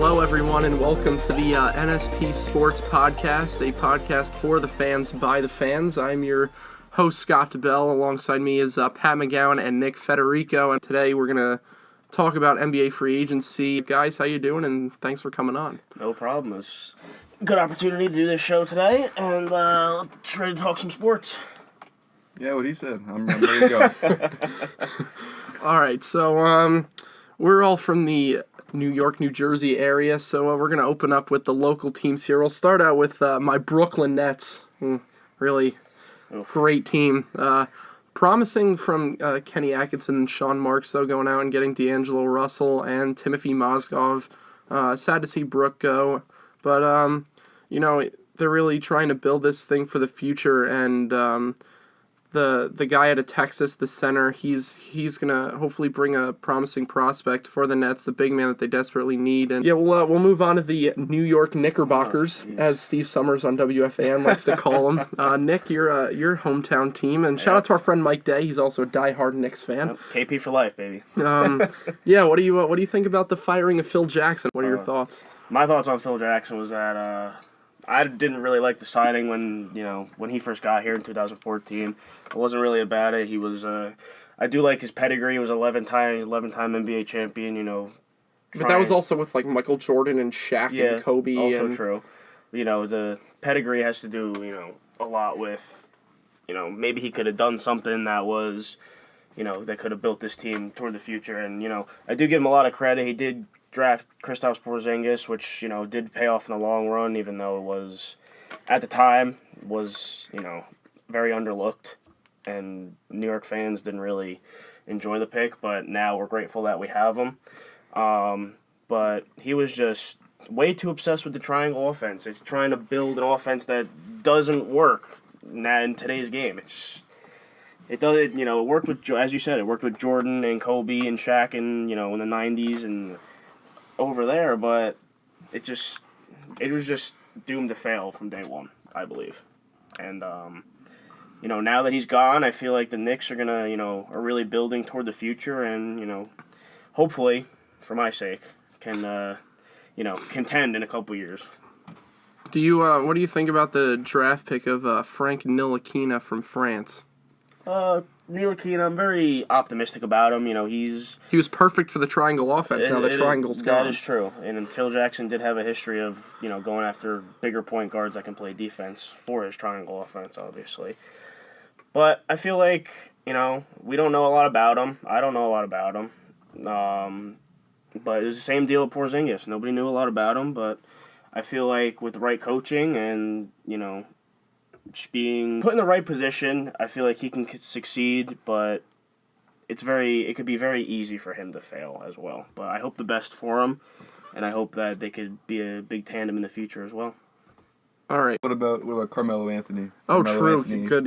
Hello, everyone, and welcome to the NSP Sports podcast, a podcast for the fans by the fans. I'm your host, Scott Bell. Alongside me is Pat McGowan and Nick Federico, and today we're going to talk about NBA free agency. Guys, how you doing, and thanks for coming on. No problem. It's a good opportunity to do this show today, and let's ready to talk some sports. Yeah, what he said. I'm ready to go. All right, so we're all from the New York, New Jersey area, so we're going to open up with the local teams here. We'll start out with my Brooklyn Nets. Really great team. Promising from Kenny Atkinson and Sean Marks, though, going out and getting D'Angelo Russell and Timothy Mozgov. Sad to see Brook go, but, they're really trying to build this thing for the future, and the guy out of Texas, the center, he's gonna hopefully bring a promising prospect for the Nets, the big man that they desperately need. And yeah, we'll move on to the New York Knickerbockers, as Steve Summers on WFAN likes to call them. Nick, your hometown team, and shout out to our friend Mike Day. He's also a diehard Knicks fan. Yep, KP for life, baby. Yeah, what do you think about the firing of Phil Jackson? What are your thoughts? My thoughts on Phil Jackson was that I didn't really like the signing when he first got here in 2014. I wasn't really about it. He was I do like his pedigree. He was 11-time NBA champion. But that was also with like Michael Jordan and Shaq and Kobe. Also true. The pedigree has to do a lot with maybe he could have done something that was that could have built this team toward the future. And I do give him a lot of credit. He did draft Kristaps Porzingis, which did pay off in the long run, even though it was at the time was very underlooked, and New York fans didn't really enjoy the pick. But now we're grateful that we have him. But he was just way too obsessed with the triangle offense. It's trying to build an offense that doesn't work in today's game. It worked with, as you said, it worked with Jordan and Kobe and Shaq in the 90s and over there, but it was just doomed to fail from day one, I believe. And now that he's gone, I feel like the Knicks are are really building toward the future, and hopefully, for my sake, can contend in a couple years. What do you think about the draft pick of Frank Ntilikina from France? Ntilikina, I'm very optimistic about him. He was perfect for the triangle offense. Now the triangle's gone. That is true. And Phil Jackson did have a history of going after bigger point guards that can play defense for his triangle offense, obviously. But I feel like we don't know a lot about him. I don't know a lot about him. But it was the same deal with Porzingis. Nobody knew a lot about him, but I feel like with the right coaching and just being put in the right position, I feel like he can succeed, but it could be very easy for him to fail as well. But I hope the best for him, and I hope that they could be a big tandem in the future as well. All right. What about Carmelo Anthony? Oh, Carmelo true. Anthony Good.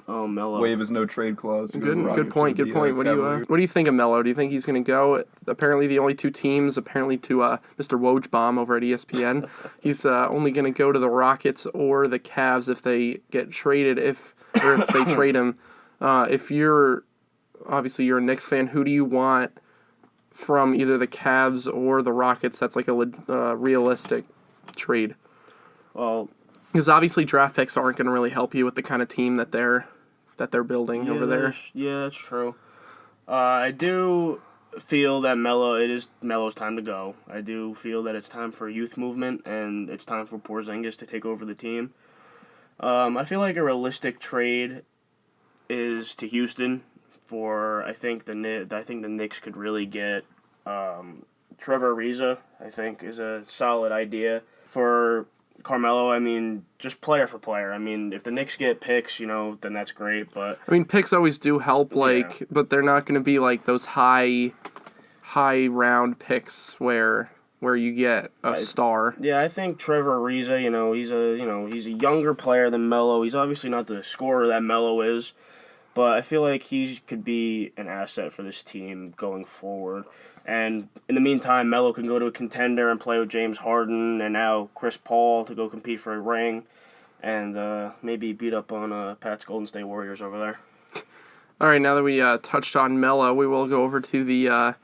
To Melo. waive his no trade clause. Good point. What do you think of Melo? Do you think he's going to go? Apparently, the only two teams, apparently to Mr. Wojbaum over at ESPN, he's only going to go to the Rockets or the Cavs if they get traded. If they trade him. If you're a Knicks fan, who do you want from either the Cavs or the Rockets? That's like a realistic trade. Well, because obviously draft picks aren't going to really help you with the kind of team that they're building over there. Yeah, that's true. I do feel that it is Melo's time to go. I do feel that it's time for a youth movement, and it's time for Porzingis to take over the team. I feel like a realistic trade is to Houston I think the Knicks could really get Trevor Ariza. I think is a solid idea for Carmelo. Just player for player. If the Knicks get picks, then that's great. But picks always do help, but they're not going to be like those high round picks where you get a star. Yeah, I think Trevor Ariza. He's a younger player than Melo. He's obviously not the scorer that Melo is, but I feel like he could be an asset for this team going forward. And in the meantime, Melo can go to a contender and play with James Harden and now Chris Paul to go compete for a ring and maybe beat up on Pat's Golden State Warriors over there. All right, now that we touched on Melo, we will go over to the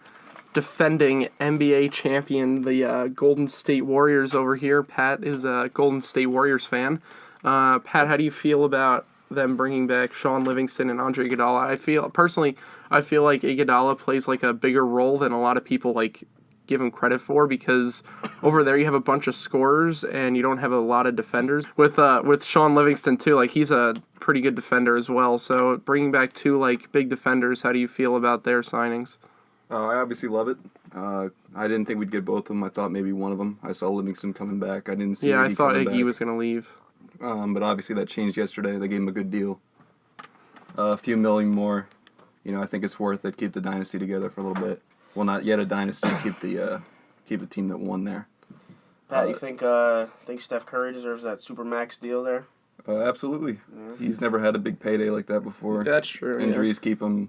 defending NBA champion, the Golden State Warriors over here. Pat is a Golden State Warriors fan. Pat, how do you feel about them bringing back Sean Livingston and Andre Iguodala? I feel like Iguodala plays like a bigger role than a lot of people like give him credit for, because over there you have a bunch of scorers and you don't have a lot of defenders. With Sean Livingston too, like he's a pretty good defender as well. So bringing back two like big defenders, how do you feel about their signings? I obviously love it. I didn't think we'd get both of them. I thought maybe one of them. I saw Livingston coming back. I didn't see. Yeah, Iggy I thought coming Iggy back. was gonna leave. But obviously that changed yesterday. They gave him a good deal. A few million more. I think it's worth it. Keep the dynasty together for a little bit. Well, not yet a dynasty. Keep the team that won there. Pat, you think Steph Curry deserves that supermax deal there? Absolutely. Yeah. He's never had a big payday like that before. That's true. Injuries keep him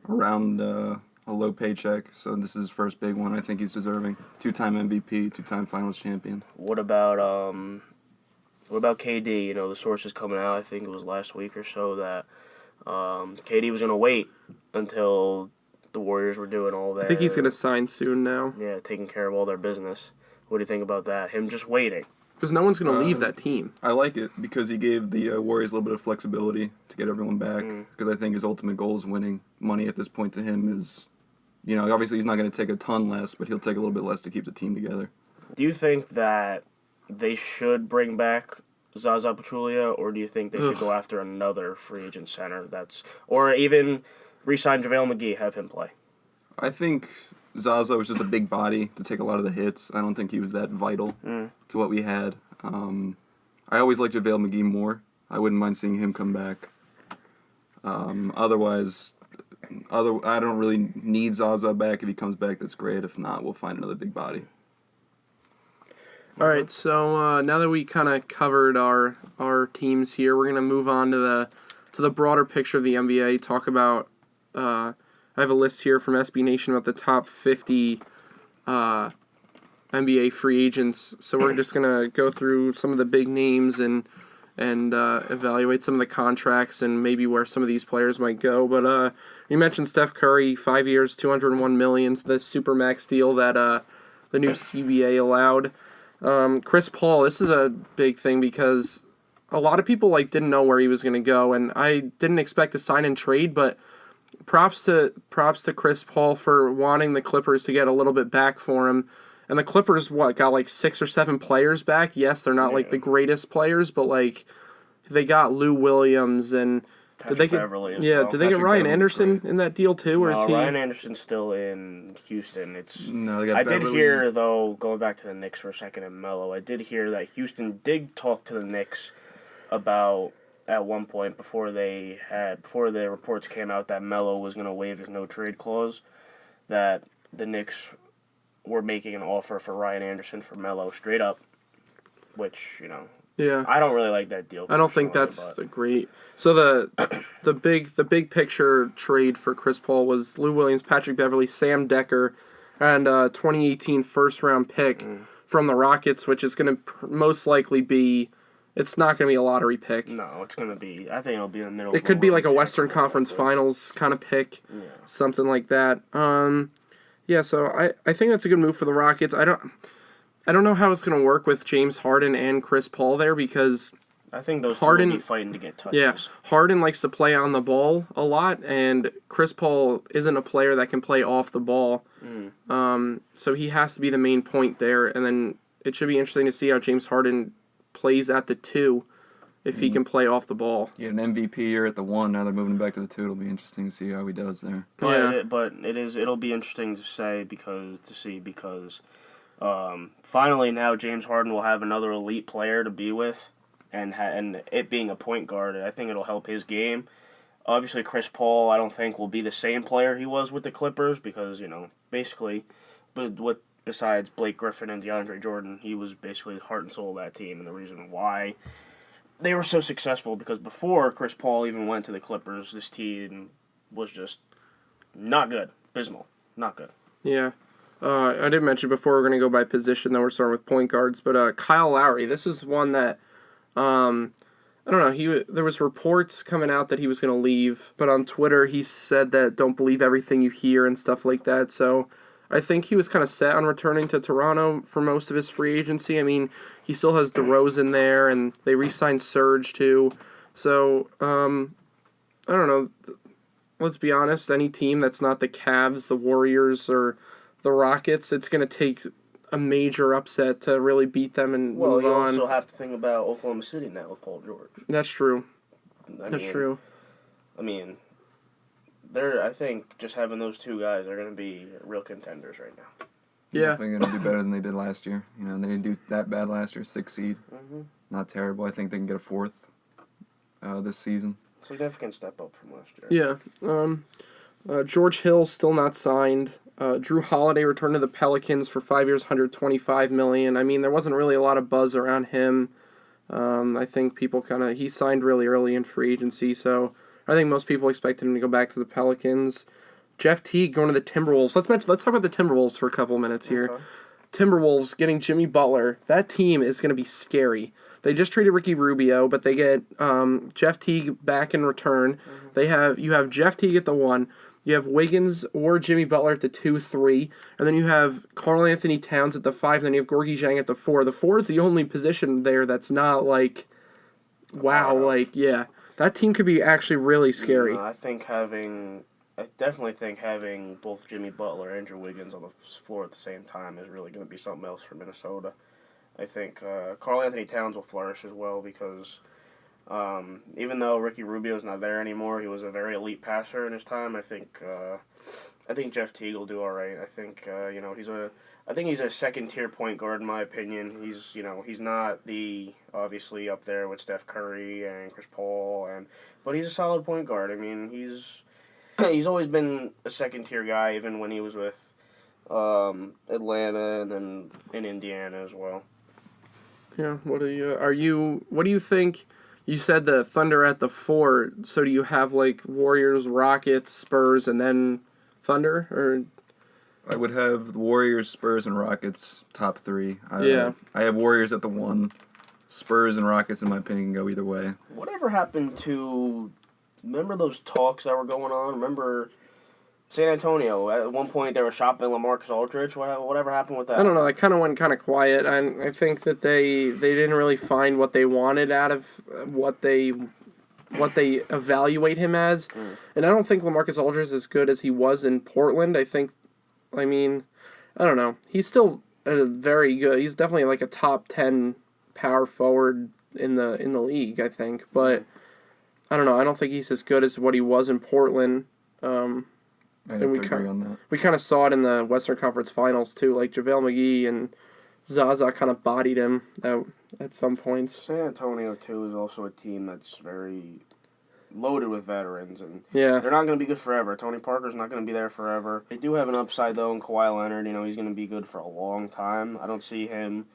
around a low paycheck, so this is his first big one. I think he's deserving. 2-time MVP, 2-time Finals champion. What about KD? The sources coming out, I think it was last week or so, that KD was going to wait until the Warriors were doing all that. I think he's going to sign soon now. Yeah, taking care of all their business. What do you think about that? Him just waiting. Because no one's going to leave that team. I like it because he gave the Warriors a little bit of flexibility to get everyone back. Because I think his ultimate goal is winning. Money at this point to him is, obviously he's not going to take a ton less, but he'll take a little bit less to keep the team together. Do you think that they should bring back Zaza Pachulia, or do you think they should go after another free agent center or even re-sign JaVale McGee, have him play? I think Zaza was just a big body to take a lot of the hits. I don't think he was that vital to what we had. I always liked JaVale McGee more. I wouldn't mind seeing him come back. Otherwise, I don't really need Zaza back. If he comes back, that's great. If not, we'll find another big body. All right, so now that we kind of covered our teams here, we're gonna move on to the broader picture of the NBA. Talk about I have a list here from SB Nation about the top 50 NBA free agents. So we're just gonna go through some of the big names and evaluate some of the contracts and maybe where some of these players might go. But you mentioned Steph Curry, 5 years, $201 million, the supermax deal that the new CBA allowed. Chris Paul, this is a big thing because a lot of people didn't know where he was going to go, and I didn't expect to sign and trade, but props to Chris Paul for wanting the Clippers to get a little bit back for him. And the Clippers got 6 or 7 players back. Yes, they're not the greatest players, but they got Lou Williams and Did they get Ryan Patrick Anderson in that deal too, or is he? Ryan Anderson's still in Houston. No, they got I Beverly. did hear though, going back to the Knicks for a second and Melo, I did hear that Houston did talk to the Knicks about at one point before the reports came out that Melo was going to waive his no trade clause, that the Knicks were making an offer for Ryan Anderson for Melo straight up, which Yeah. I don't really like that deal. I don't think that's great. So the big picture trade for Chris Paul was Lou Williams, Patrick Beverly, Sam Decker, and a 2018 first round pick from the Rockets, which is going to most likely be. It's not going to be a lottery pick. No, it's going to be. I think it'll be in the middle. It could be like a Western Conference Finals kind of pick, something like that. Yeah. So I think that's a good move for the Rockets. I don't know how it's going to work with James Harden and Chris Paul there because I think those two will be fighting to get touches. Yeah, Harden likes to play on the ball a lot, and Chris Paul isn't a player that can play off the ball. So he has to be the main point there, and then it should be interesting to see how James Harden plays at the 2 if he can play off the ball. He had an MVP year at the 1. Now they're moving him back to the 2. It'll be interesting to see how he does there. It'll be interesting to see because finally now James Harden will have another elite player to be with, and it being a point guard, I think it'll help his game. Obviously, Chris Paul, I don't think will be the same player he was with the Clippers because basically, besides Blake Griffin and DeAndre Jordan, he was basically the heart and soul of that team, and the reason why they were so successful because before Chris Paul even went to the Clippers, this team was just not good, abysmal, not good. Yeah. I did mention before we're going to go by position, then we're starting with point guards. But Kyle Lowry, this is one that, I don't know, there was reports coming out that he was going to leave. But on Twitter, he said that don't believe everything you hear and stuff like that. So I think he was kind of set on returning to Toronto for most of his free agency. I mean, he still has DeRozan there, and they re-signed Serge too. So, I don't know. Let's be honest, any team that's not the Cavs, the Warriors, or the Rockets, it's going to take a major upset to really beat them and move you on. also have to think about Oklahoma City now with Paul George. That's true. That's true. I mean, I think just having those two guys are going to be real contenders right now. Yeah. Definitely going to do better than they did last year. You know, they didn't do that bad last year, 6th seed. Mm-hmm. Not terrible. I think they can get a 4th this season. Significant step up from last year. Yeah. George Hill's still not signed. Drew Holiday returned to the Pelicans for 5 years, $125 million. I mean, there wasn't really a lot of buzz around him. I think people he signed really early in free agency, so I think most people expected him to go back to the Pelicans. Jeff Teague going to the Timberwolves. Let's talk about the Timberwolves for a couple minutes here. Okay. Timberwolves getting Jimmy Butler. That team is going to be scary. They just traded Ricky Rubio, but they get Jeff Teague back in return. Mm-hmm. You have Jeff Teague at the 1. You have Wiggins or Jimmy Butler at the 2, 3. And then you have Karl Anthony Towns at the 5. Then you have Gorgie Zhang at the 4. The 4 is the only position there that's not like, wow, yeah. That team could be actually really scary. I definitely think having both Jimmy Butler and Andrew Wiggins on the floor at the same time is really going to be something else for Minnesota. I think Karl Anthony Towns will flourish as well because even though Ricky Rubio's not there anymore, he was a very elite passer in his time. I think Jeff Teague will do all right. I think he's a second-tier point guard in my opinion. He's not obviously up there with Steph Curry and Chris Paul but he's a solid point guard. I mean, he's always been a second-tier guy even when he was with Atlanta and then in Indiana as well. Yeah, what do you think? You said the Thunder at the 4, so do you have like Warriors, Rockets, Spurs, and then Thunder, or? I would have the Warriors, Spurs, and Rockets top 3. Yeah. I have Warriors at the 1. Spurs and Rockets, in my opinion, can go either way. Whatever happened to? Remember those talks that were going on? Remember San Antonio? At one point, they were shopping LaMarcus Aldridge. Whatever happened with that? I don't know. That kind of went kind of quiet. I think that they didn't really find what they wanted out of what they evaluate him as. And I don't think LaMarcus Aldridge is as good as he was in Portland. I don't know. He's still very good. He's definitely like a top 10 power forward in the league, I think. But I don't know. I don't think he's as good as what he was in Portland. I have to agree on that. We kind of saw it in the Western Conference Finals, too. Like, JaVale McGee and Zaza kind of bodied him at some points. San Antonio, too, is also a team that's very loaded with veterans. And yeah. They're not going to be good forever. Tony Parker's not going to be there forever. They do have an upside, though, in Kawhi Leonard. He's going to be good for a long time. I don't see him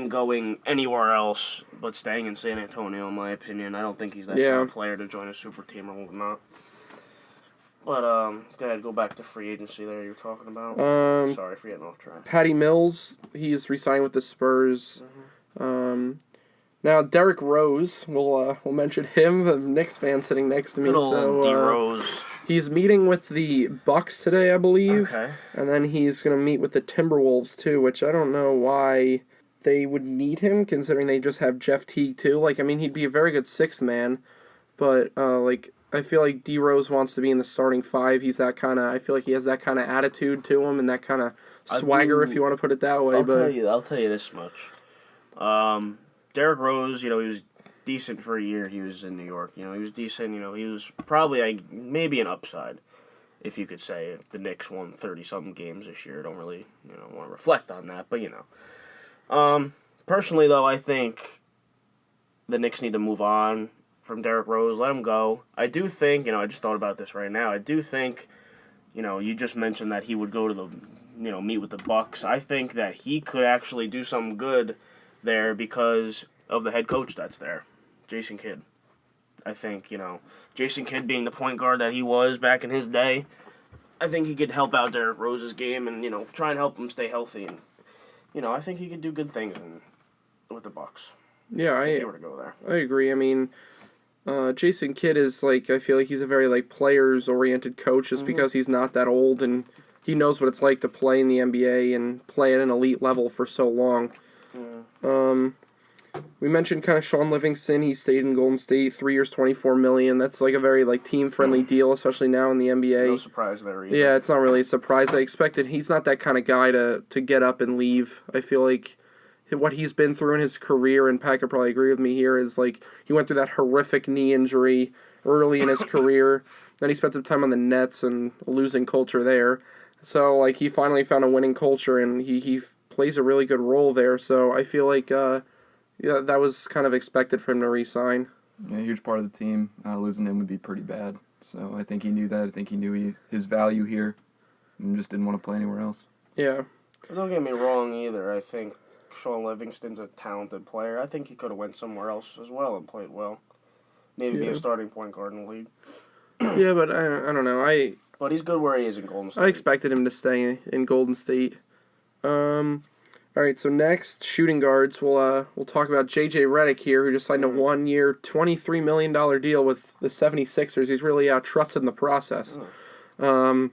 going anywhere else but staying in San Antonio, in my opinion. I don't think he's that kind of player to join a super team or whatnot. But, go ahead, go back to free agency there you were talking about. Sorry for getting off track. Patty Mills, he's re-signing with the Spurs. Mm-hmm. Now, Derrick Rose, we'll mention him, the Knicks fan sitting next to me. Good old D-Rose. He's meeting with the Bucks today, I believe. Okay. And then he's going to meet with the Timberwolves, too, which I don't know why they would need him, considering they just have Jeff Teague, too. He'd be a very good sixth man, but, I feel like D Rose wants to be in the starting 5. I feel like he has that kind of attitude to him and that kind of swagger, if you want to put it that way. I'll tell you this much. Derrick Rose, he was decent for a year. He was in New York. He was decent. He was probably maybe an upside, if you could say. The Knicks won 30-something games this year. I don't really want to reflect on that, but personally though, I think the Knicks need to move on from Derrick Rose, let him go. I do think, I just thought about this right now. I do think, you just mentioned that he would go to meet with the Bucks. I think that he could actually do something good there because of the head coach that's there, Jason Kidd. I think, Jason Kidd being the point guard that he was back in his day, I think he could help out Derrick Rose's game and, try and help him stay healthy. And, I think he could do good things with the Bucks. Yeah, if he were to go there. I agree. I mean, Jason Kidd is I feel like he's a very players-oriented coach just because he's not that old and he knows what it's like to play in the NBA and play at an elite level for so long. We mentioned kind of Sean Livingston. He stayed in Golden State 3 years, $24 million. That's like a very like team friendly deal, especially now in the NBA. No surprise there either. Yeah, it's not really a surprise. I expected he's not that kind of guy to get up and leave. I feel like what he's been through in his career, and Pat could probably agree with me here, is like he went through that horrific knee injury early in his career. Then he spent some time on the Nets and losing culture there. So like he finally found a winning culture, and he plays a really good role there. So I feel like that was kind of expected for him to re-sign. Yeah, a huge part of the team. Losing him would be pretty bad. So I think he knew that. I think he knew his value here and just didn't want to play anywhere else. Yeah. But don't get me wrong either. I think Sean Livingston's a talented player. I think he could have went somewhere else as well and played well. Maybe be a starting point guard in the league. Yeah, but I don't know. But he's good where he is in Golden State. I expected him to stay in Golden State. All right, so next, shooting guards. We'll talk about J.J. Redick here, who just signed a 1-year, $23 million deal with the 76ers. He's really trusted in the process. The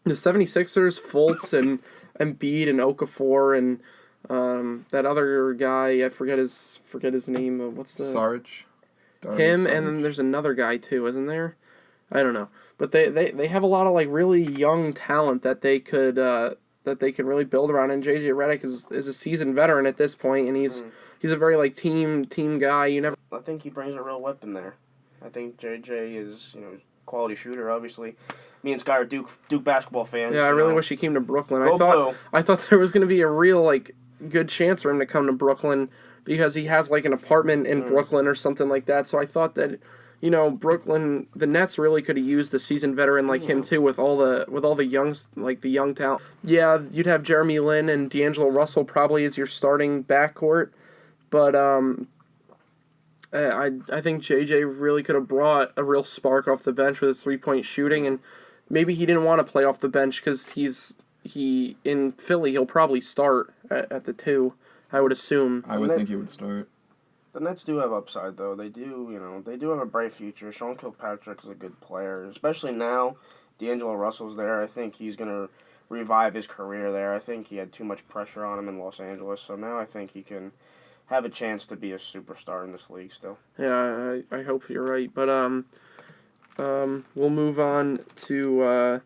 76ers, Fultz and Embiid and Okafor and that other guy, I forget his name. What's the Saric? him? And then there's another guy too, isn't there? I don't know, but they have a lot of like really young talent that they could really build around. And JJ Redick is a seasoned veteran at this point, and he's a very like team guy. I think he brings a real weapon there. I think JJ is quality shooter. Obviously, me and Sky are Duke basketball fans. Yeah, I really wish he came to Brooklyn. Go I thought there was going to be a real like good chance for him to come to Brooklyn because he has like an apartment in Brooklyn or something like that. So I thought that Brooklyn, the Nets really could have used a seasoned veteran like him too, with all the young talent. Yeah, you'd have Jeremy Lin and D'Angelo Russell probably as your starting backcourt, but I think JJ really could have brought a real spark off the bench with his 3-point shooting, and maybe he didn't want to play off the bench because he in Philly he'll probably start at the 2, I would assume. I would think he would start. The Nets do have upside, though. They do have a bright future. Sean Kilpatrick is a good player, especially now. D'Angelo Russell's there. I think he's going to revive his career there. I think he had too much pressure on him in Los Angeles, so now I think he can have a chance to be a superstar in this league still. Yeah, I hope you're right. But we'll move on to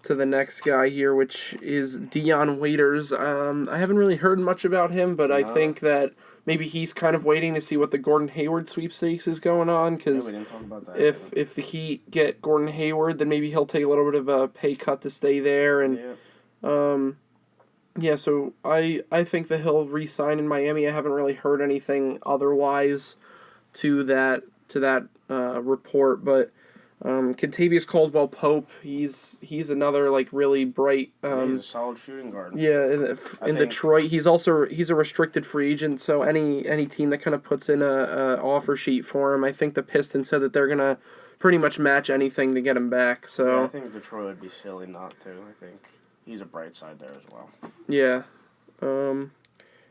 the next guy here, which is Dion Waiters. I haven't really heard much about him, but I think that maybe he's kind of waiting to see what the Gordon Hayward sweepstakes is going on, because if the Heat get Gordon Hayward, then maybe he'll take a little bit of a pay cut to stay there. And so I think that he'll re-sign in Miami. I haven't really heard anything otherwise to that report, but Kentavious Caldwell-Pope, he's another like really bright. He's a solid shooting guard. Yeah, in Detroit, he's a restricted free agent. So any team that kind of puts in a offer sheet for him, I think the Pistons said that they're gonna pretty much match anything to get him back. So I think Detroit would be silly not to. I think he's a bright side there as well. Yeah,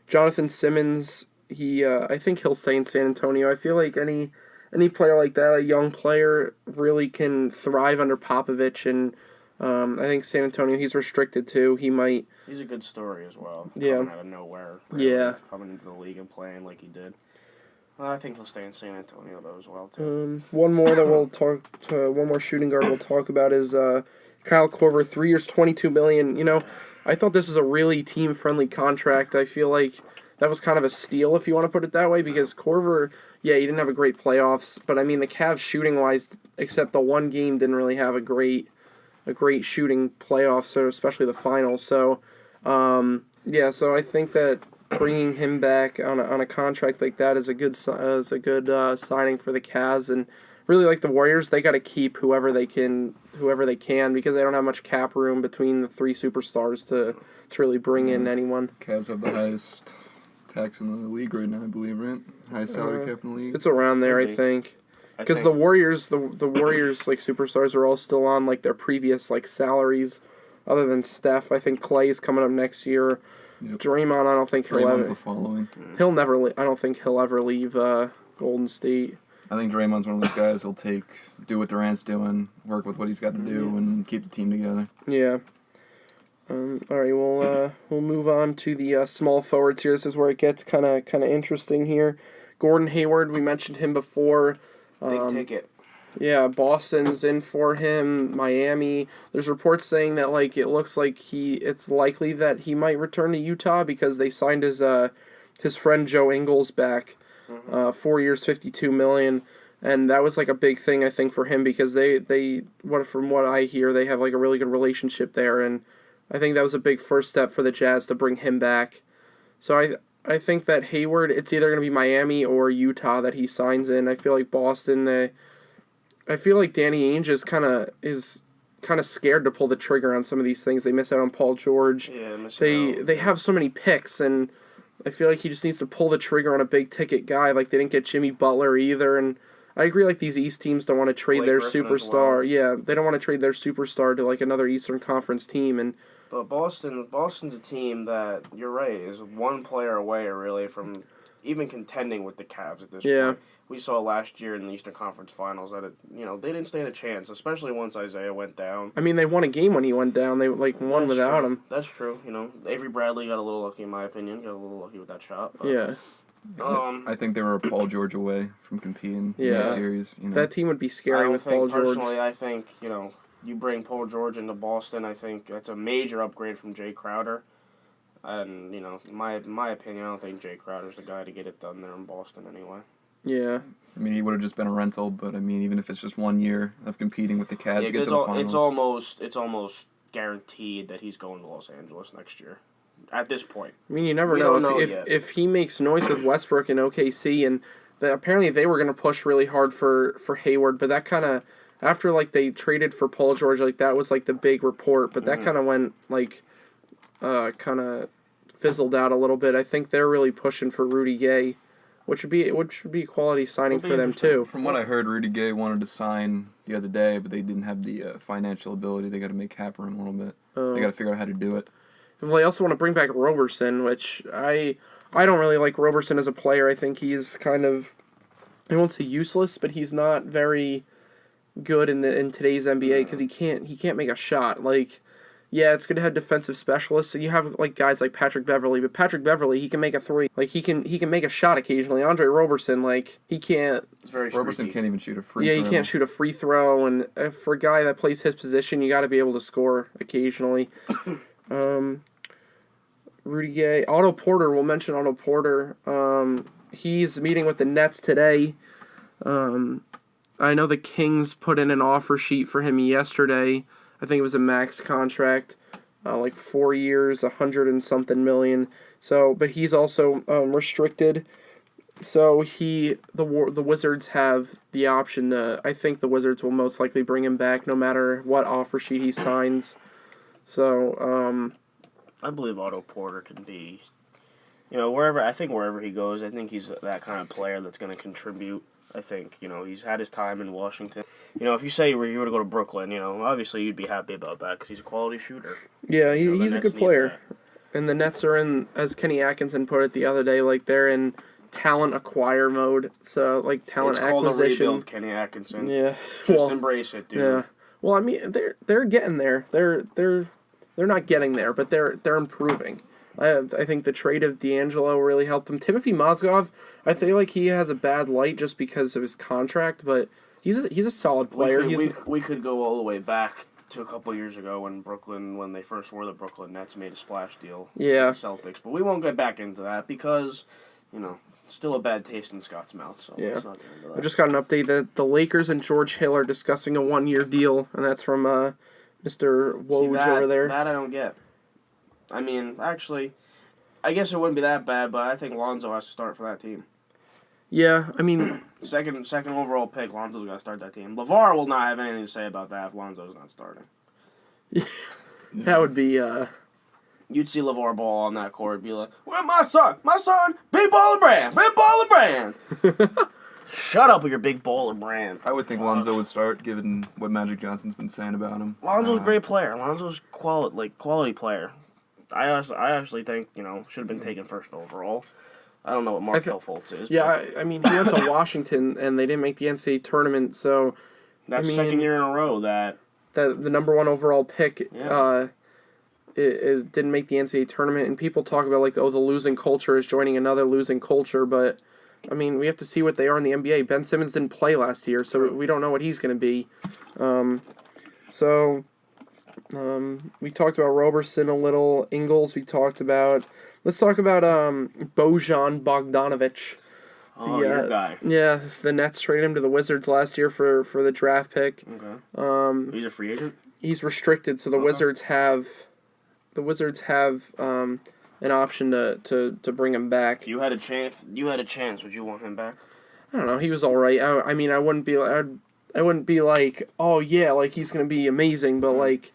Jonathan Simmons, I think he'll stay in San Antonio. I feel like any player like that, a young player, really can thrive under Popovich, and I think San Antonio, he's restricted too. He's a good story as well. Yeah. Coming out of nowhere. Really, yeah. Coming into the league and playing like he did. I think he'll stay in San Antonio though as well too. One more shooting guard we'll talk about is Kyle Korver, 3 years, $22 million. I thought this was a really team friendly contract. I feel like that was kind of a steal, if you want to put it that way, because Korver, he didn't have a great playoffs, but I mean the Cavs shooting wise, except the one game, didn't really have a great shooting playoffs, so especially the finals. So, so I think that bringing him back on a contract like that is a good signing for the Cavs, and really like the Warriors, they got to keep whoever they can because they don't have much cap room between the 3 superstars to really bring in anyone. Cavs have the highest tax in the league right now, I believe, right? Highest salary cap in the league. It's around there, I think. Because the Warriors, the Warriors like superstars are all still on like their previous like salaries, other than Steph. I think Clay's coming up next year. Yep. Draymond, I don't think Draymond's the following. He'll never. I don't think he'll ever leave Golden State. I think Draymond's one of those guys who'll do what Durant's doing, work with what he's got to do, and keep the team together. Yeah. All right, we'll move on to the small forwards here. This is where it gets kind of interesting here. Gordon Hayward, we mentioned him before. Big ticket. Yeah, Boston's in for him. Miami. There's reports saying that it looks like it's likely that he might return to Utah because they signed his friend Joe Ingles back, 4 years, $52 million, and that was a big thing I think for him because from what I hear they have a really good relationship there, and I think that was a big first step for the Jazz to bring him back. So I think that Hayward, it's either going to be Miami or Utah that he signs in. I feel like Boston, I feel like Danny Ainge is kind of scared to pull the trigger on some of these things. They miss out on Paul George. Yeah, they have so many picks, and I feel like he just needs to pull the trigger on a big ticket guy. They didn't get Jimmy Butler either, and I agree. These East teams don't want to trade Blake their Griffin as superstar. well. Yeah, they don't want to trade their superstar to another Eastern Conference team, and But Boston's a team that, you're right, is one player away really from even contending with the Cavs at this point. We saw last year in the Eastern Conference Finals that they didn't stand a chance, especially once Isaiah went down. I mean, they won a game when he went down. They won without him. That's true. Avery Bradley got a little lucky in my opinion. Got a little lucky with that shot. But, Yeah. I think they were a Paul George away from competing in that series. That team would be scary with Paul George. Personally, I think, you bring Paul George into Boston, I think that's a major upgrade from Jay Crowder. And, in my opinion, I don't think Jay Crowder's the guy to get it done there in Boston anyway. Yeah. I mean, he would have just been a rental, but I mean, even if it's just 1 year of competing with the Cavs to get to the finals. It's almost guaranteed that he's going to Los Angeles next year. At this point. I mean, you never know. If he makes noise with Westbrook and OKC, and apparently they were going to push really hard for Hayward, but that kind of, after they traded for Paul George, that was the big report, but that kind of went kind of fizzled out a little bit. I think they're really pushing for Rudy Gay, which would be a quality signing for them too. From what I heard, Rudy Gay wanted to sign the other day, but they didn't have the financial ability. They got to make cap room a little bit. They got to figure out how to do it. Well, they also want to bring back Roberson, which I don't really like Roberson as a player. I think he's kind of, I won't say useless, but he's not very good in today's NBA because he can't make a shot. Yeah, it's good to have defensive specialists. So you have guys like Patrick Beverley, but Patrick Beverley, he can make a three. He can make a shot occasionally. Andre Roberson, he can't. It's very Roberson streaky. can't even shoot a free throw. Yeah, he can't shoot a free throw, and for a guy that plays his position, you got to be able to score occasionally. Rudy Gay, Otto Porter. We'll mention Otto Porter. He's meeting with the Nets today. I know the Kings put in an offer sheet for him yesterday. I think it was a max contract, 4 years, 100 and something million. So, but he's also restricted. So the Wizards have the option to. I think the Wizards will most likely bring him back, no matter what offer sheet he signs. So, I believe Otto Porter can be, wherever he goes, I think he's that kind of player that's going to contribute. I think, he's had his time in Washington. If you say you were to go to Brooklyn, obviously you'd be happy about that because he's a quality shooter. Yeah, he's a good player. And the Nets are in, as Kenny Atkinson put it the other day, they're in talent acquire mode. So, talent acquisition. It's called a rebuild, Kenny Atkinson. Yeah. Just embrace it, dude. Yeah. Well, I mean, they're getting there. They're not getting there, but they're improving. I think the trade of D'Angelo really helped them. Timothy Mozgov, I feel like he has a bad light just because of his contract, but he's a solid player. We could go all the way back to a couple years ago when they first were the Brooklyn Nets, made a splash deal with the Celtics. But we won't get back into that because, still a bad taste in Scott's mouth. So yeah. Let's not get into that. I just got an update that the Lakers and George Hill are discussing a 1-year deal, and that's from Mr. Woj over there. That I don't get. I mean, actually, I guess it wouldn't be that bad, but I think Lonzo has to start for that team. Yeah, I mean... second overall pick, Lonzo's got to start that team. LeVar will not have anything to say about that if Lonzo's not starting. That would be... You'd see LeVar Ball on that court be like, "Where's my son? My son, big baller brand, big baller brand." Shut up with your big baller brand. I would think Lonzo would start, given what Magic Johnson's been saying about him. Lonzo's a great player. Lonzo's quality player. I actually think, should have been taken first overall. I don't know what Markelle Fultz is. Yeah, I mean, he went to Washington, and they didn't make the NCAA tournament, so... That's the second year in a row that... The number 1 overall pick didn't make the NCAA tournament, and people talk about like, oh, the losing culture is joining another losing culture, but I mean, we have to see what they are in the NBA. Ben Simmons didn't play last year, so we don't know what he's going to be. We talked about Roberson a little. Ingles, we talked about. Let's talk about Bojan Bogdanovic. Oh, your guy. Yeah, the Nets traded him to the Wizards last year for the draft pick. Okay. He's a free agent? He's restricted, so the Wizards have an option to bring him back. If you had a chance, would you want him back? I don't know. He was all right. I mean, I wouldn't be like, oh yeah, like he's gonna be amazing. But like,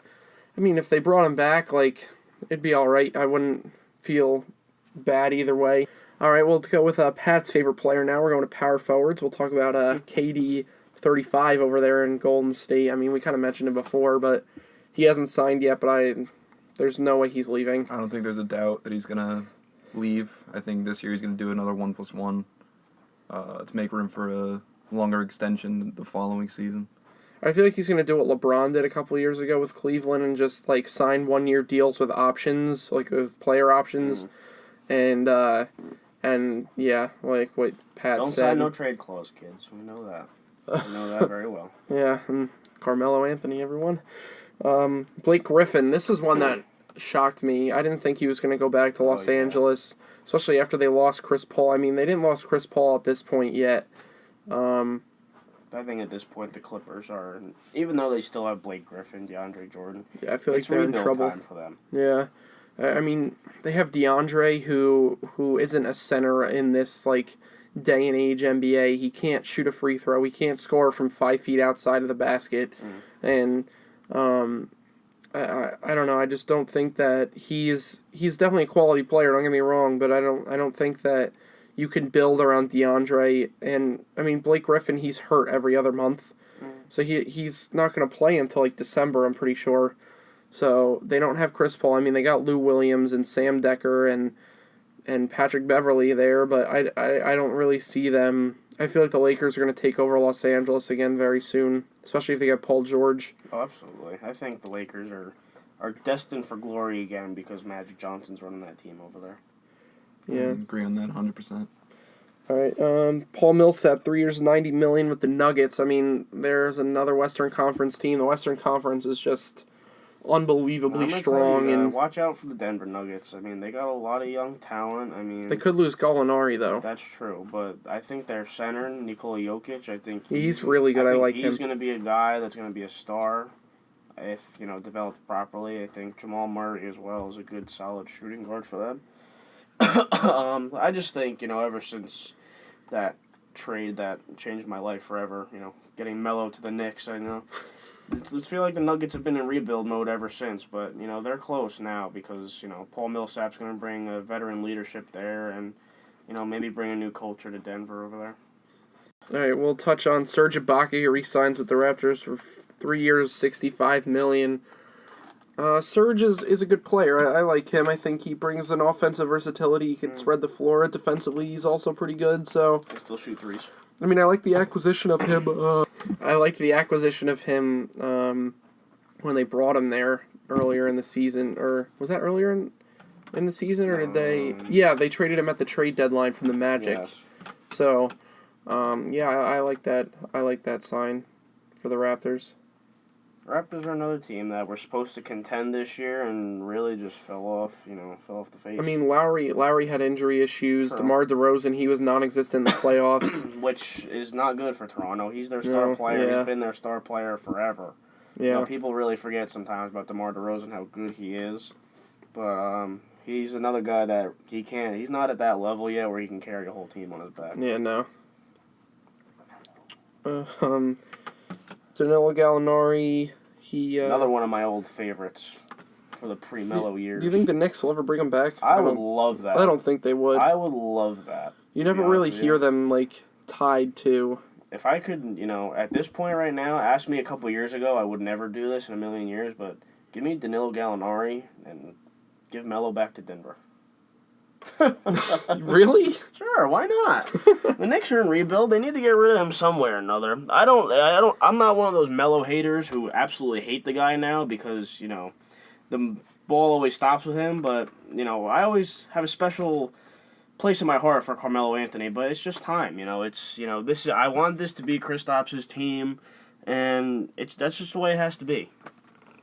I mean, if they brought him back, like it'd be all right. I wouldn't feel bad either way. All right, we'll go with Pat's favorite player now. We're going to power forwards. We'll talk about KD 35 over there in Golden State. I mean, we kind of mentioned it before, but he hasn't signed yet. But there's no way he's leaving. I don't think there's a doubt that he's gonna leave. I think this year he's gonna do another 1+1 to make room for a longer extension the following season. I feel like he's going to do what LeBron did a couple of years ago with Cleveland and just like sign 1-year deals with options, like with player options, and yeah, like what Pat Don't said. sign no trade clause, kids. We know that. We know that very well. Yeah, and Carmelo Anthony, everyone. Blake Griffin. This is one that shocked me. I didn't think he was going to go back to Los Angeles, especially after they lost Chris Paul. I mean, they didn't lose Chris Paul at this point yet. I think at this point the Clippers are, even though they still have Blake Griffin, DeAndre Jordan. Yeah, I feel like they're in trouble. Time for them. Yeah, I mean they have DeAndre who isn't a center in this like day and age NBA. He can't shoot a free throw. He can't score from 5 feet outside of the basket, and I don't know. I just don't think that he's definitely a quality player. Don't get me wrong, but I don't think that you can build around DeAndre. And I mean Blake Griffin, he's hurt every other month, so he's not going to play until like December, I'm pretty sure. So they don't have Chris Paul. I mean they got Lou Williams and Sam Decker and Patrick Beverly there, but I don't really see them. I feel like the Lakers are going to take over Los Angeles again very soon, especially if they get Paul George. Oh, absolutely. I think the Lakers are destined for glory again because Magic Johnson's running that team over there. Yeah, I agree on that 100%. All right, Paul Millsap, 3 years, $90 million with the Nuggets. I mean, there's another Western Conference team. The Western Conference is just unbelievably strong, and watch out for the Denver Nuggets. I mean, they got a lot of young talent. I mean, they could lose Gallinari though. That's true, but I think their center, Nikola Jokic, I think he's really good. I like him. He's going to be a guy that's going to be a star if developed properly. I think Jamal Murray as well is a good, solid shooting guard for them. I just think, ever since that trade that changed my life forever, getting Melo to the Knicks, I know. It's feel like the Nuggets have been in rebuild mode ever since, but, they're close now because, Paul Millsap's going to bring a veteran leadership there and, maybe bring a new culture to Denver over there. All right, we'll touch on Serge Ibaka. He re-signs with the Raptors for 3 years, $65 million. Serge is a good player. I like him. I think he brings an offensive versatility. He can spread the floor. Defensively, he's also pretty good. So He still shoot threes. I mean, I like the acquisition of him. I liked the acquisition of him when they brought him there earlier in the season. Or was that earlier in the season, or did they? Yeah, they traded him at the trade deadline from the Magic. Yes. So, yeah, I like that. I like that sign for the Raptors. Raptors are another team that were supposed to contend this year and really just fell off the face. I mean, Lowry had injury issues. True. DeMar DeRozan, he was non-existent in the playoffs. Which is not good for Toronto. He's their star player. Yeah. He's been their star player forever. Yeah. People really forget sometimes about DeMar DeRozan, how good he is. But he's another guy that he's not at that level yet where he can carry a whole team on his back. Yeah, no. Danilo Gallinari, another one of my old favorites for the pre-Melo years. Do you think the Knicks will ever bring him back? I would love that. I don't think they would. I would love that. You never really hear them, like, tied to... If I could, at this point right now, ask me a couple years ago, I would never do this in a million years, but give me Danilo Gallinari and give Melo back to Denver. Really? Sure, why not? The Knicks are in rebuild. They need to get rid of him somewhere or another. I'm not one of those Melo haters who absolutely hate the guy now because, the ball always stops with him, but, you know, I always have a special place in my heart for Carmelo Anthony, but it's just time, you know. It's, you know, I want this to be Kristaps' team, and that's just the way it has to be.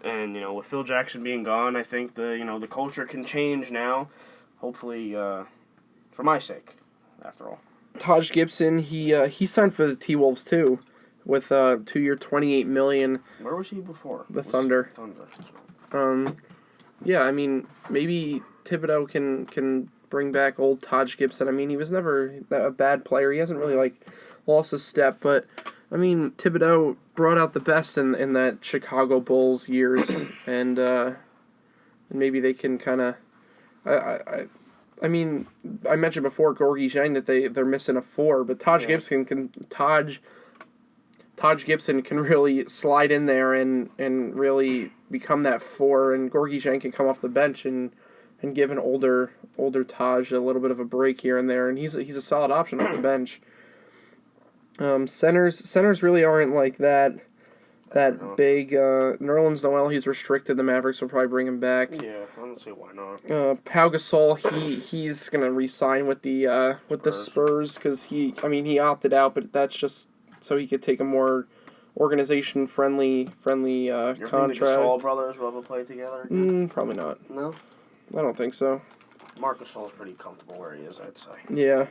And, you know, with Phil Jackson being gone, I think the culture can change now, hopefully for my sake, after all. Taj Gibson, he signed for the T-Wolves too, with 2-year, $28 million. Where was he before? The Thunder. Thunder. Yeah, I mean, maybe Thibodeau can bring back old Taj Gibson. I mean, he was never a bad player. He hasn't really lost a step, but I mean, Thibodeau brought out the best in that Chicago Bulls years, and maybe they can kind of. I mean, I mentioned before Gorgie Zhang that they're missing a 4, but Taj Gibson can really slide in there and really become that 4, and Gorgie Zhang can come off the bench and give an older Taj a little bit of a break here and there, and he's a solid option off the bench. Centers really aren't like that big. Nerlens Noel, he's restricted. The Mavericks will probably bring him back. Yeah, I don't see why not. Pau Gasol, he's gonna re-sign with the Spurs because he opted out, but that's just so he could take a more organization-friendly Think the contract. Gasol brothers will ever play together again? Probably not. No? I don't think so. Marc Gasol's pretty comfortable where he is, I'd say. Yeah.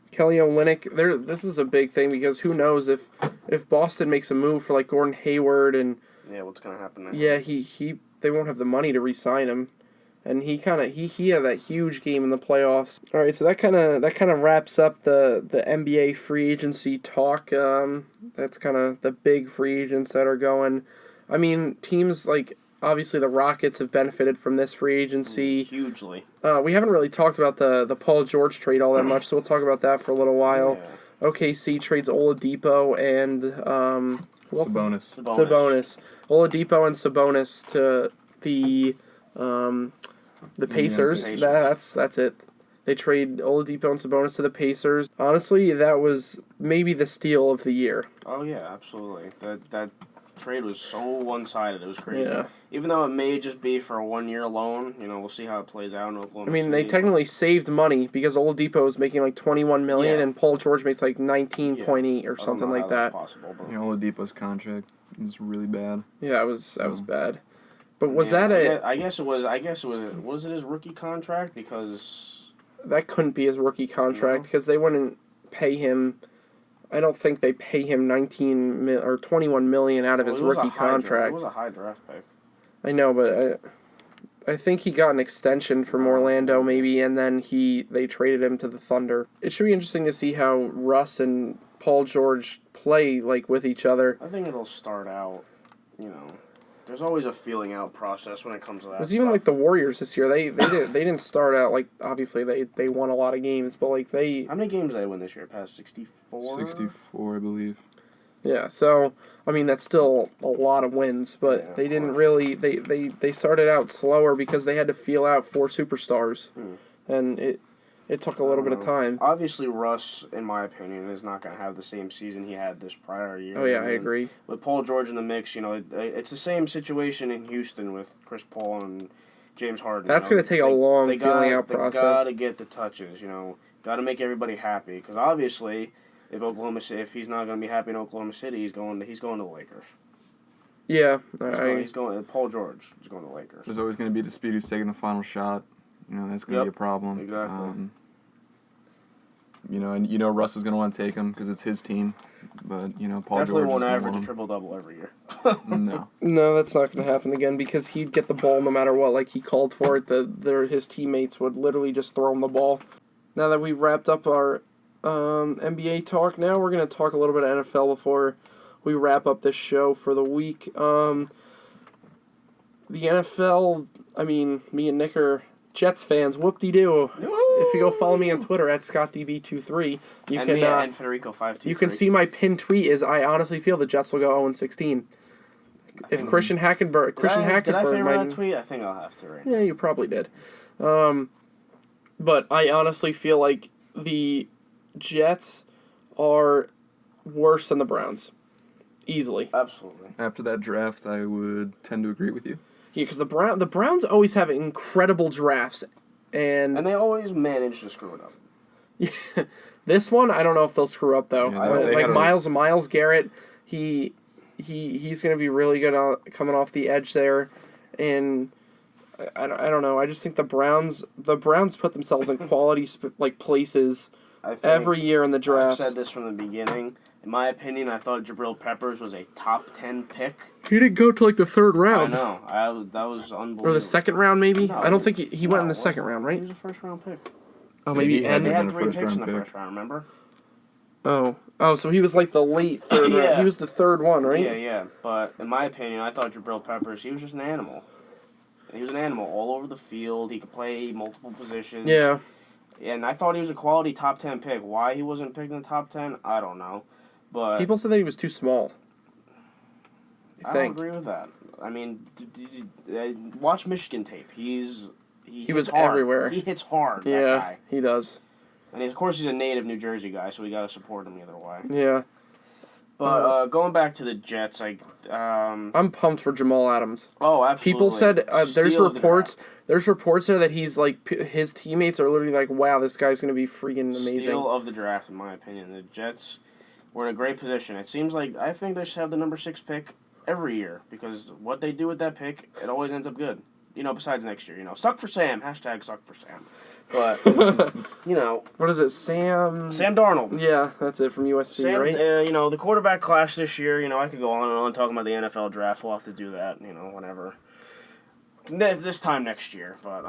Kelly Olynyk, this is a big thing because who knows if Boston makes a move for like Gordon Hayward and what's gonna happen next? yeah, they won't have the money to re-sign him, and he had that huge game in the playoffs. All right, so that kind of wraps up the NBA free agency talk. That's kind of the big free agents that are going. I mean, teams like obviously the Rockets have benefited from this free agency Hugely. We haven't really talked about the Paul George trade all that much, so we'll talk about that for a little while. Yeah. OKC trades Oladipo and who else? Sabonis. Oladipo and Sabonis to the Pacers. Pacers. That's it. They trade Oladipo and Sabonis to the Pacers. Honestly, that was maybe the steal of the year. Oh yeah, absolutely. That trade was so one-sided. It was crazy. Yeah. Even though it may just be for a 1-year loan, you know, we'll see how it plays out in Oklahoma I mean, City. they technically saved money because Oladipo is making like $21 million and Paul George makes like 19.8 or something like that. Possible, but Oladipo's contract is really bad. Yeah, that was bad. But was that I guess it was. Was it his rookie contract? Because that couldn't be his rookie contract because they wouldn't pay him. I don't think they pay him $21 million out of his rookie contract. It was a high draft pick. I know, but I think he got an extension from Orlando maybe, and then they traded him to the Thunder. It should be interesting to see how Russ and Paul George play like with each other. I think it'll start out, you know. There's always a feeling out process when it comes to that. It was even like the Warriors this year. They didn't start out like obviously they won a lot of games, but like How many games did they win this year? Past 64? 64, I believe. Yeah, so I mean that's still a lot of wins, but they didn't really they started out slower because they had to feel out 4 superstars. And it took a little bit of time. Obviously, Russ, in my opinion, is not going to have the same season he had this prior year. Oh, yeah, I agree. With Paul George in the mix, you know, it's the same situation in Houston with Chris Paul and James Harden. That's going to take a long feeling out process. They got to get the touches, you know. Got to make everybody happy. Because obviously, if he's not going to be happy in Oklahoma City, he's going to the Lakers. Yeah. He's going. Paul George is going to the Lakers. There's always going to be a dispute who's taking the final shot. You know, that's going to be a problem. Exactly. And Russ is going to want to take him because it's his team. But, Paul Definitely George won't is average a triple-double every year. No, that's not going to happen again because he'd get the ball no matter what. Like, he called for it. His teammates would literally just throw him the ball. Now that we've wrapped up our NBA talk, now we're going to talk a little bit of NFL before we wrap up this show for the week. The NFL, I mean, me and Nick are Jets fans. Whoop-de-doo. If you go follow me on Twitter at ScottDB23, and Federico 523. You can see my pinned tweet is I honestly feel the Jets will go 0-16. If Christian Hackenberg, did I favor that tweet? I think I'll have to right now. Yeah, you probably did. But I honestly feel like the Jets are worse than the Browns. Easily. Absolutely. After that draft, I would tend to agree with you. Yeah, because the Browns always have incredible drafts, and they always manage to screw it up. this one I don't know if they'll screw up though. Yeah, they like had Miles Garrett, he's going to be really good coming off the edge there, and I don't know. I just think the Browns put themselves in quality places every year in the draft. I've said this from the beginning. In my opinion, I thought Jabril Peppers was a top 10 pick. He didn't go to like the third round. I know. That was unbelievable. Or the second round, maybe? No, I don't think he went in the second round, right? He was a first round pick. Oh, maybe he had They been had a 3 picks first-round in the pick. first round, remember? Oh, so he was like the late third round. Yeah. He was the third one, right? Yeah. But in my opinion, I thought Jabril Peppers, he was just an animal. He was an animal all over the field. He could play multiple positions. Yeah. And I thought he was a quality top 10 pick. Why he wasn't picked in the top 10, I don't know. But People said that he was too small. I don't agree with that. I mean, watch Michigan tape. He was hits hard. everywhere. He hits hard, that Yeah, guy. he does. And of course, he's a native New Jersey guy, so we got to support him either way. Yeah. But going back to the Jets, I'm pumped for Jamal Adams. oh, absolutely. People said there's Steal of the reports. draft. There's reports there that he's like his teammates are literally like, "Wow, this guy's gonna be freaking amazing." Steal of the draft, in my opinion. The Jets were in a great position. It seems like I think they should have the number 6 pick every year because what they do with that pick, it always ends up good. Besides next year, suck for Sam. # suck for Sam. But What is it, Sam? Sam Darnold. Yeah, that's it from USC, Sam, right? the quarterback class this year, I could go on and on talking about the NFL draft. We'll have to do that, whenever. This time next year. But,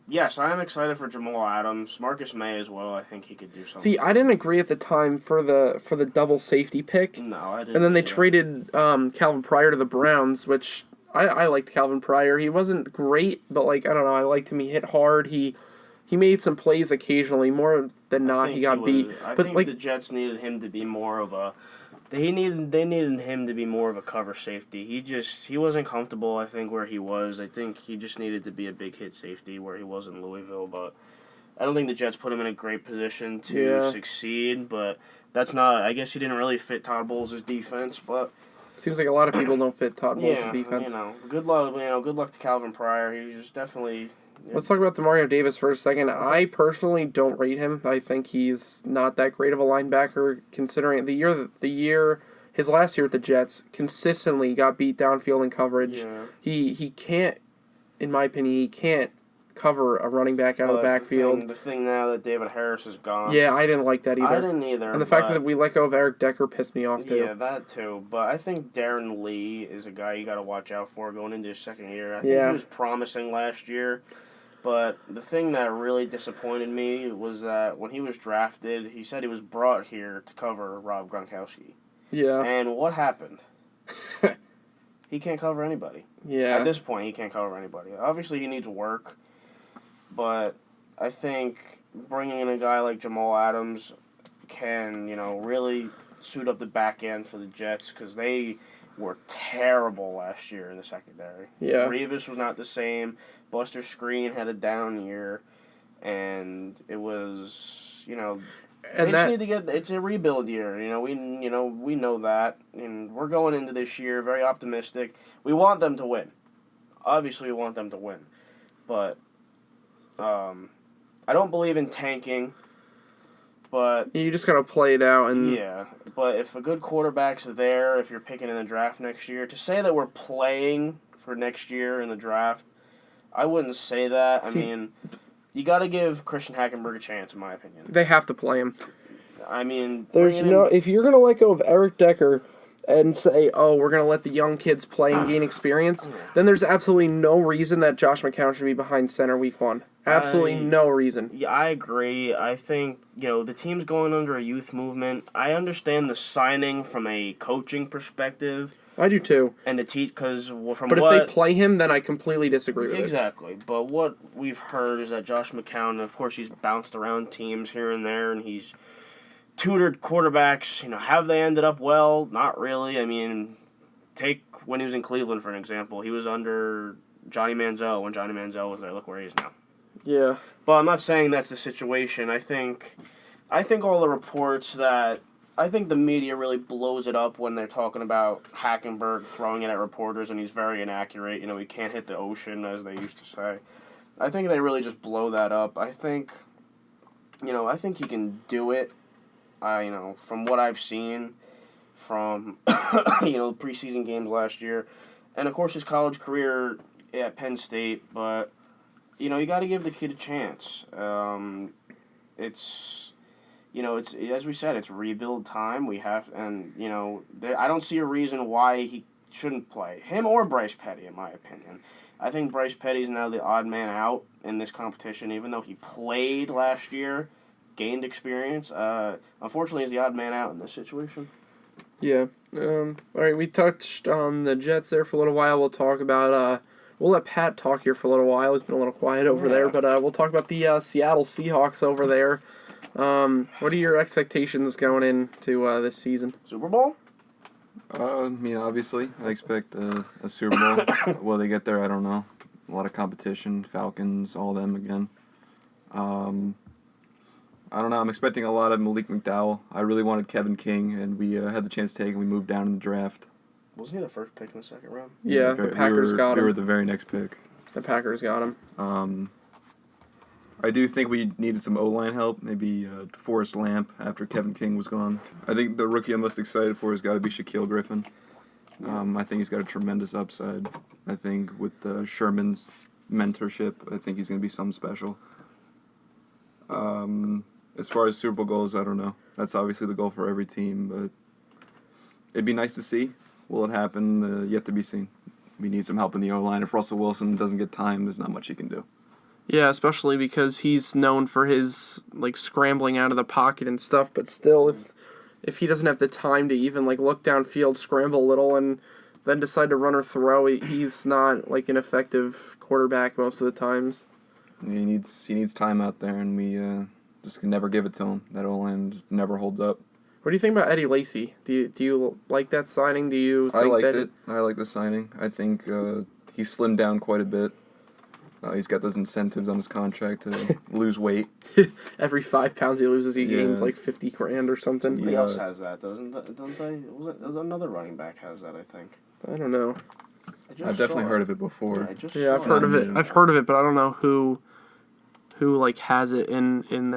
yes, I am excited for Jamal Adams. Marcus May as well. I think he could do something. See, I didn't agree at the time for the double safety pick. No, I didn't. And then they either. traded Calvin Pryor to the Browns, which I liked Calvin Pryor. He wasn't great, but I don't know, I liked him. He hit hard. He made some plays occasionally. More than not, he got beat. I But think the Jets needed him to be more of a. They needed him to be more of a cover safety. He wasn't comfortable. I think where he was. I think he just needed to be a big hit safety where he was in Louisville. But I don't think the Jets put him in a great position to succeed. But that's not. I guess he didn't really fit Todd Bowles' defense. But seems like a lot of people don't fit Todd Bowles' defense. Good luck. Good luck to Calvin Pryor. He was definitely. Let's talk about Demario Davis for a second. I personally don't rate him. I think he's not that great of a linebacker, considering his last year at the Jets consistently got beat downfield in coverage. Yeah. He can't, in my opinion, cover a running back out of the backfield. The thing now that David Harris is gone. Yeah, I didn't like that either. I didn't either. And the fact that we let go of Eric Decker pissed me off too. Yeah, that too. But I think Darren Lee is a guy you got to watch out for going into his second year. I think he was promising last year. But the thing that really disappointed me was that when he was drafted, he said he was brought here to cover Rob Gronkowski. Yeah. And what happened? He can't cover anybody. Yeah. At this point, he can't cover anybody. Obviously, he needs work. But I think bringing in a guy like Jamal Adams can, really suit up the back end for the Jets because they were terrible last year in the secondary. Yeah. Revis was not the same. Buster Screen had a down year, and it was, and they just need to get. It's a rebuild year. We know that, and we're going into this year very optimistic. We want them to win. Obviously, we want them to win, but I don't believe in tanking. But you just gotta play it out and yeah. But if a good quarterback's there, if you're picking in the draft next year, to say that we're playing for next year in the draft, I wouldn't say that. I mean, you got to give Christian Hackenberg a chance, in my opinion. they have to play him. I mean, if you're gonna let go of Eric Decker and say, oh, we're gonna let the young kids play and gain experience, then there's absolutely no reason that Josh McCown should be behind center week 1. Absolutely no reason. Yeah, I agree. I think, the team's going under a youth movement. I understand the signing from a coaching perspective. I do too. And the because from But if they play him, then I completely disagree with it. Exactly. But what we've heard is that Josh McCown, of course, he's bounced around teams here and there, and he's tutored quarterbacks. Have they ended up well? Not really. I mean, take when he was in Cleveland, for an example. He was under Johnny Manziel when Johnny Manziel was there. Look where he is now. Yeah. But I'm not saying that's the situation. I think all the reports that I think the media really blows it up when they're talking about Hackenberg throwing it at reporters and he's very inaccurate. He can't hit the ocean, as they used to say. I think they really just blow that up. I think he can do it. From what I've seen from, the preseason games last year, and of course his college career at Penn State, but, you got to give the kid a chance. It's as we said, it's rebuild time. I don't see a reason why he shouldn't play. Him or Bryce Petty, in my opinion. I think Bryce Petty's now the odd man out in this competition, even though he played last year, gained experience. Unfortunately, he's the odd man out in this situation. Yeah. All right, we touched on the Jets there for a little while. We'll talk about... we'll let Pat talk here for a little while. He's been a little quiet over there, but we'll talk about the Seattle Seahawks over there. What are your expectations going into this season? Super Bowl? Obviously, I expect a Super Bowl. Will they get there? I don't know. A lot of competition, Falcons, all them again. I don't know. I'm expecting a lot of Malik McDowell. I really wanted Kevin King, and we had the chance to take him. We moved down in the draft. Wasn't he the first pick in the second round? Yeah, the Packers got him. We were the very next pick. The Packers got him. I do think we needed some O-line help, maybe DeForest Lamp after Kevin King was gone. I think the rookie I'm most excited for has got to be Shaquille Griffin. I think he's got a tremendous upside. I think with Sherman's mentorship, I think he's going to be something special. As far as Super Bowl goals, I don't know. That's obviously the goal for every team, but it'd be nice to see. Will it happen? Yet to be seen. We need some help in the O-line. If Russell Wilson doesn't get time, there's not much he can do. Yeah, especially because he's known for his scrambling out of the pocket and stuff, but still if he doesn't have the time to even look downfield, scramble a little and then decide to run or throw, he's not an effective quarterback most of the times. He needs time out there, and we just can never give it to him. That O-line just never holds up. What do you think about Eddie Lacy? Do you like that signing? Do you think I liked it. I like the signing. I think he slimmed down quite a bit. He's got those incentives on his contract to lose weight. Every 5 pounds he loses, he gains $50,000 or something. Somebody else has that, don't they? Another running back has that, I think. I don't know. I've definitely heard of it before. Yeah, I've heard of it. I've heard of it, but I don't know who has it in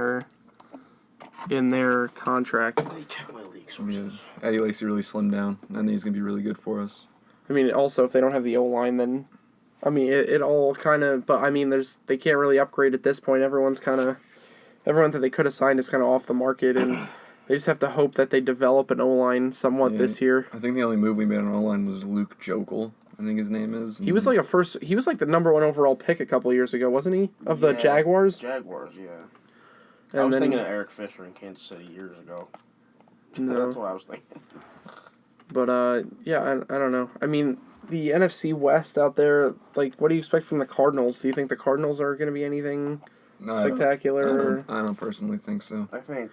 their contract. Let me check my league sources. Yeah. Eddie Lacy really slimmed down. I think he's gonna be really good for us. I mean, also if they don't have the O-line, then it all kind of. But they can't really upgrade at this point. Everyone that they could have signed is kind of off the market, and they just have to hope that they develop an O-line somewhat this year. I think the only move we made on O-line was Luke Jokel, I think his name is. He was he was the number 1 overall pick a couple of years ago, wasn't he? Of the Jaguars? Jaguars, yeah. And I was thinking of Eric Fisher in Kansas City years ago. No. That's what I was thinking. But, I don't know. I mean, the NFC West out there, what do you expect from the Cardinals? Do you think the Cardinals are going to be anything spectacular? I don't personally think so. I think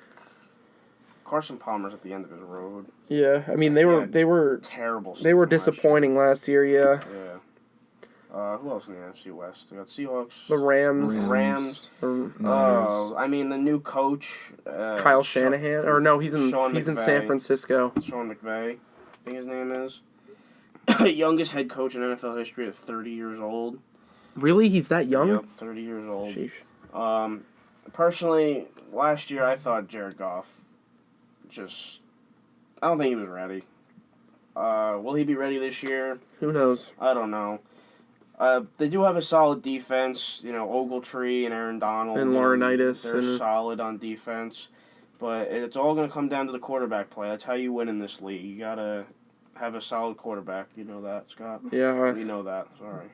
Carson Palmer's at the end of his road. Yeah, I mean, they were terrible. They were disappointing last year, yeah. Yeah. Who else in the NFC West? We got Seahawks. The Rams. The new coach. Kyle Shanahan. Or no, he's in San Francisco. Sean McVay, I think his name is. Youngest head coach in NFL history at 30 years old. Really? He's that young? Yep, 30 years old. Sheesh. Personally, last year I thought Jared Goff I don't think he was ready. Will he be ready this year? Who knows? I don't know. They do have a solid defense. Ogletree and Aaron Donald. And Laurinaitis. They're solid on defense. But it's all going to come down to the quarterback play. That's how you win in this league. You got to have a solid quarterback. You know that, Scott? Yeah. We know that. Sorry.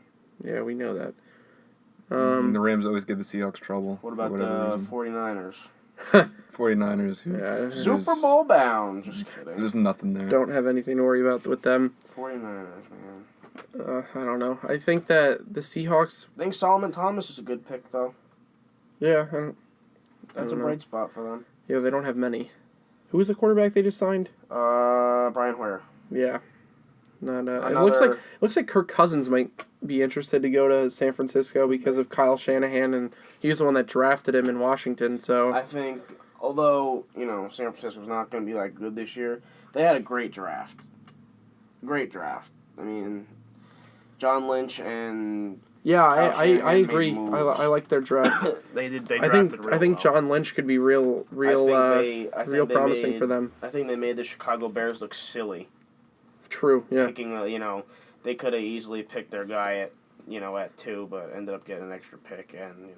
Yeah, we know that. The Rams always give the Seahawks trouble. What about the 49ers? 49ers. Super Bowl bound. Just kidding. There's nothing there. Don't have anything to worry about with them. 49ers, man. I don't know. I think that the Seahawks... I think Solomon Thomas is a good pick, though. Yeah. That's a bright spot for them. Yeah, they don't have many. Who was the quarterback they just signed? Brian Hoyer. Yeah. It looks like Kirk Cousins might be interested to go to San Francisco because of Kyle Shanahan, and he was the one that drafted him in Washington. So I think although, San Francisco's not going to be that good this year, they had a great draft. Great draft. I mean, John Lynch and Yeah, I Shanahan made agree. moves. I like their draft. They drafted real I think well. John Lynch could be real promising for them. I think they made the Chicago Bears look silly. True. Yeah. Picking, they could have easily picked their guy at 2, but ended up getting an extra pick, and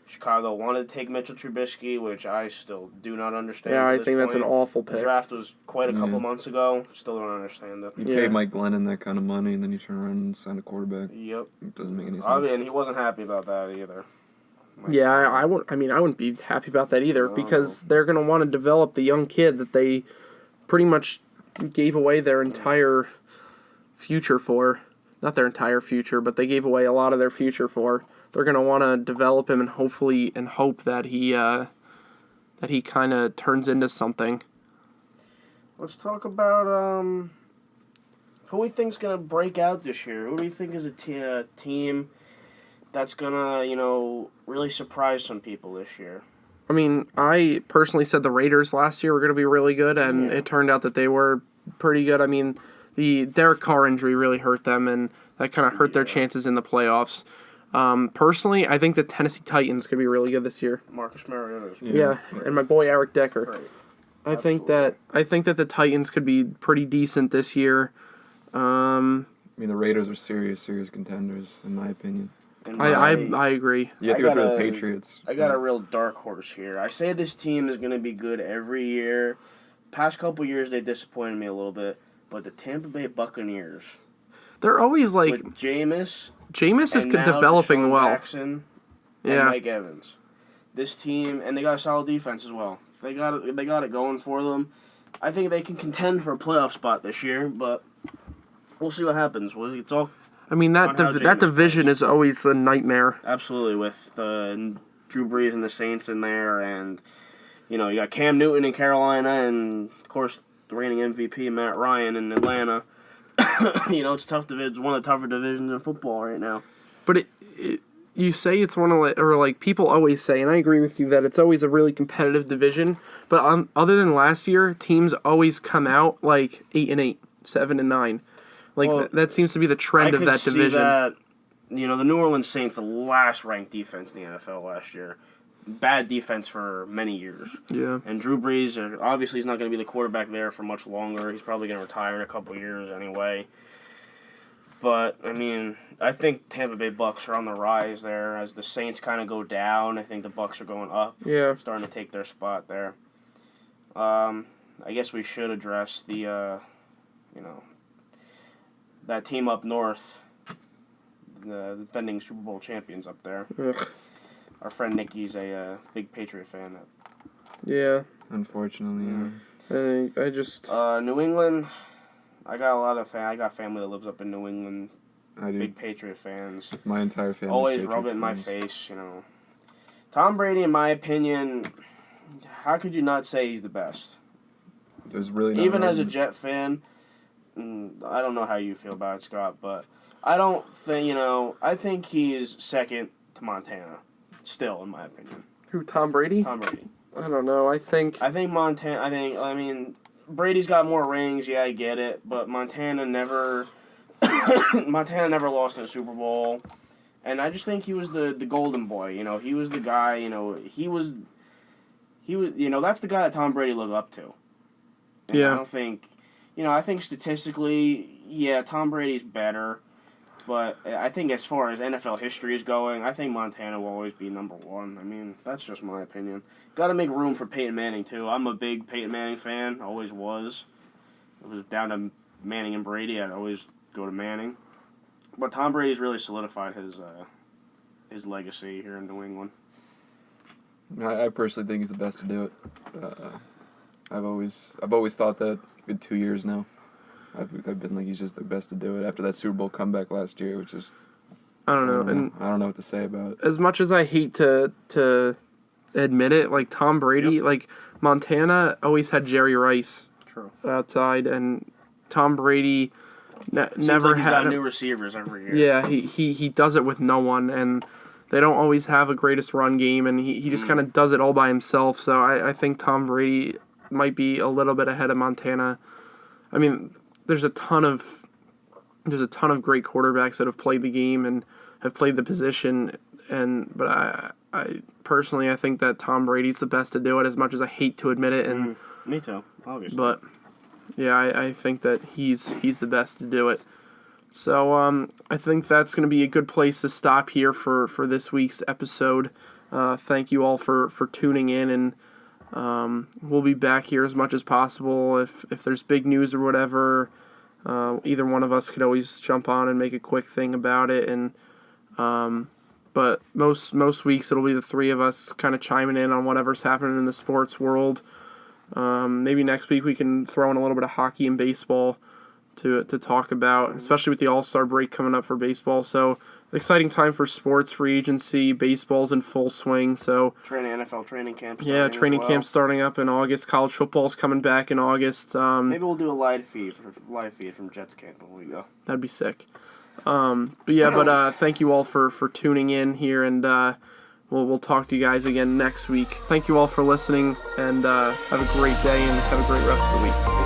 Chicago wanted to take Mitchell Trubisky, which I still do not understand. Yeah, at I this think that's an point. awful The pick. draft was quite a couple months ago. Still don't understand it. You Yeah. pay Mike Glennon that kind of money, and then you turn around and sign a quarterback. Yep. It doesn't make any sense. And he wasn't happy about that either. Yeah, I wouldn't be happy about that either because they're going to want to develop the young kid that they pretty much gave away their entire future for. Not their entire future, but they gave away a lot of their future for. They're going to want to develop him and hope that he kind of turns into something. Let's talk about who we think's gonna break out this year. Who do you think is a team that's gonna really surprise some people this year? I mean, I personally said the Raiders last year were going to be really good, and it turned out that they were pretty good. I mean, the Derek Carr injury really hurt them, and that kind of hurt their chances in the playoffs. Personally, I think the Tennessee Titans could be really good this year. Marcus Mariota. Yeah, and my boy Eric Decker. Great. I think that the Titans could be pretty decent this year. I mean, the Raiders are serious contenders, in my opinion. I agree. You have to go through the Patriots. I got a real dark horse here. I say this team is going to be good every year. Past couple years, they disappointed me a little bit. But the Tampa Bay Buccaneers, They're always like with Jameis is and now developing Deshaun well. Jackson and Yeah. Mike Evans. This team, and they got a solid defense as well. They got it going for them. I think they can contend for a playoff spot this year, but we'll see what happens. It's all I mean that on how Jameis division is always a nightmare. absolutely with Drew Brees and the Saints in there, and you got Cam Newton in Carolina, and of course the reigning MVP Matt Ryan in Atlanta. It's tough division. It's one of the tougher divisions in football right now. But you say it's one of people always say, and I agree with you that it's always a really competitive division. But other than last year, teams always come out like 8-8, 7-9. That seems to be the trend of that division. See that, the New Orleans Saints, the last ranked defense in the NFL last year. Bad defense for many years. Yeah. And Drew Brees, obviously he's not going to be the quarterback there for much longer. He's probably going to retire in a couple years anyway. But, I mean, I think Tampa Bay Bucks are on the rise there. As the Saints kind of go down, I think the Bucks are going up. Yeah. Starting to take their spot there. I guess we should address the, that team up north. The defending Super Bowl champions up there. Ugh. Our friend Nikki's a big Patriot fan. Yeah. Unfortunately, I just New England, I got family that lives up in New England. I do. Big Patriot fans. My entire family. Always rub it in my face, Tom Brady, in my opinion, how could you not say he's the best? There's really not Even an as a argument. Jet fan, I don't know how you feel about it, Scott, but I don't think, I think he is second to Montana. Still, in my opinion. who Tom Brady? Tom Brady. I don't know. I think Brady's got more rings, yeah, I get it, but Montana never lost in a Super Bowl. And I just think he was the golden boy, he was the guy, he was that's the guy that Tom Brady looked up to. And Yeah. I don't think, I think statistically, yeah, Tom Brady's better. But I think as far as NFL history is going, I think Montana will always be number one. I mean, that's just my opinion. Got to make room for Peyton Manning, too. I'm a big Peyton Manning fan. Always was. It was down to Manning and Brady. I'd always go to Manning. But Tom Brady's really solidified his legacy here in New England. I personally think he's the best to do it. I've always thought that. Good 2 years now. I've been like he's just the best to do it after that Super Bowl comeback last year, which is I don't know. And I don't know what to say about it. as much as I hate to admit it, like Tom Brady, like Montana always had Jerry Rice True. outside, and Tom Brady never Seems like he's had got him. new receivers every year. Yeah, he does it with no one, and they don't always have a greatest run game, and he just kind of does it all by himself. So I think Tom Brady might be a little bit ahead of Montana. I mean, there's a ton of great quarterbacks that have played the game and have played the position, but I personally I think that Tom Brady's the best to do it, as much as I hate to admit it. And Me too, obviously. But yeah, I think that he's the best to do it. So I think that's going to be a good place to stop here for this week's episode. Thank you all for tuning in, and we'll be back here as much as possible. If there's big news or whatever, either one of us could always jump on and make a quick thing about it. And but most weeks it'll be the three of us kind of chiming in on whatever's happening in the sports world. Maybe next week we can throw in a little bit of hockey and baseball to talk about, especially with the All-Star break coming up for baseball. So exciting time for sports, free agency, baseball's in full swing. So NFL training camp. Training camp starting up in August. College football's coming back in August. Maybe we'll do a live feed from Jets camp when we go. That'd be sick. But thank you all for tuning in here, and we'll talk to you guys again next week. Thank you all for listening, and have a great day and have a great rest of the week.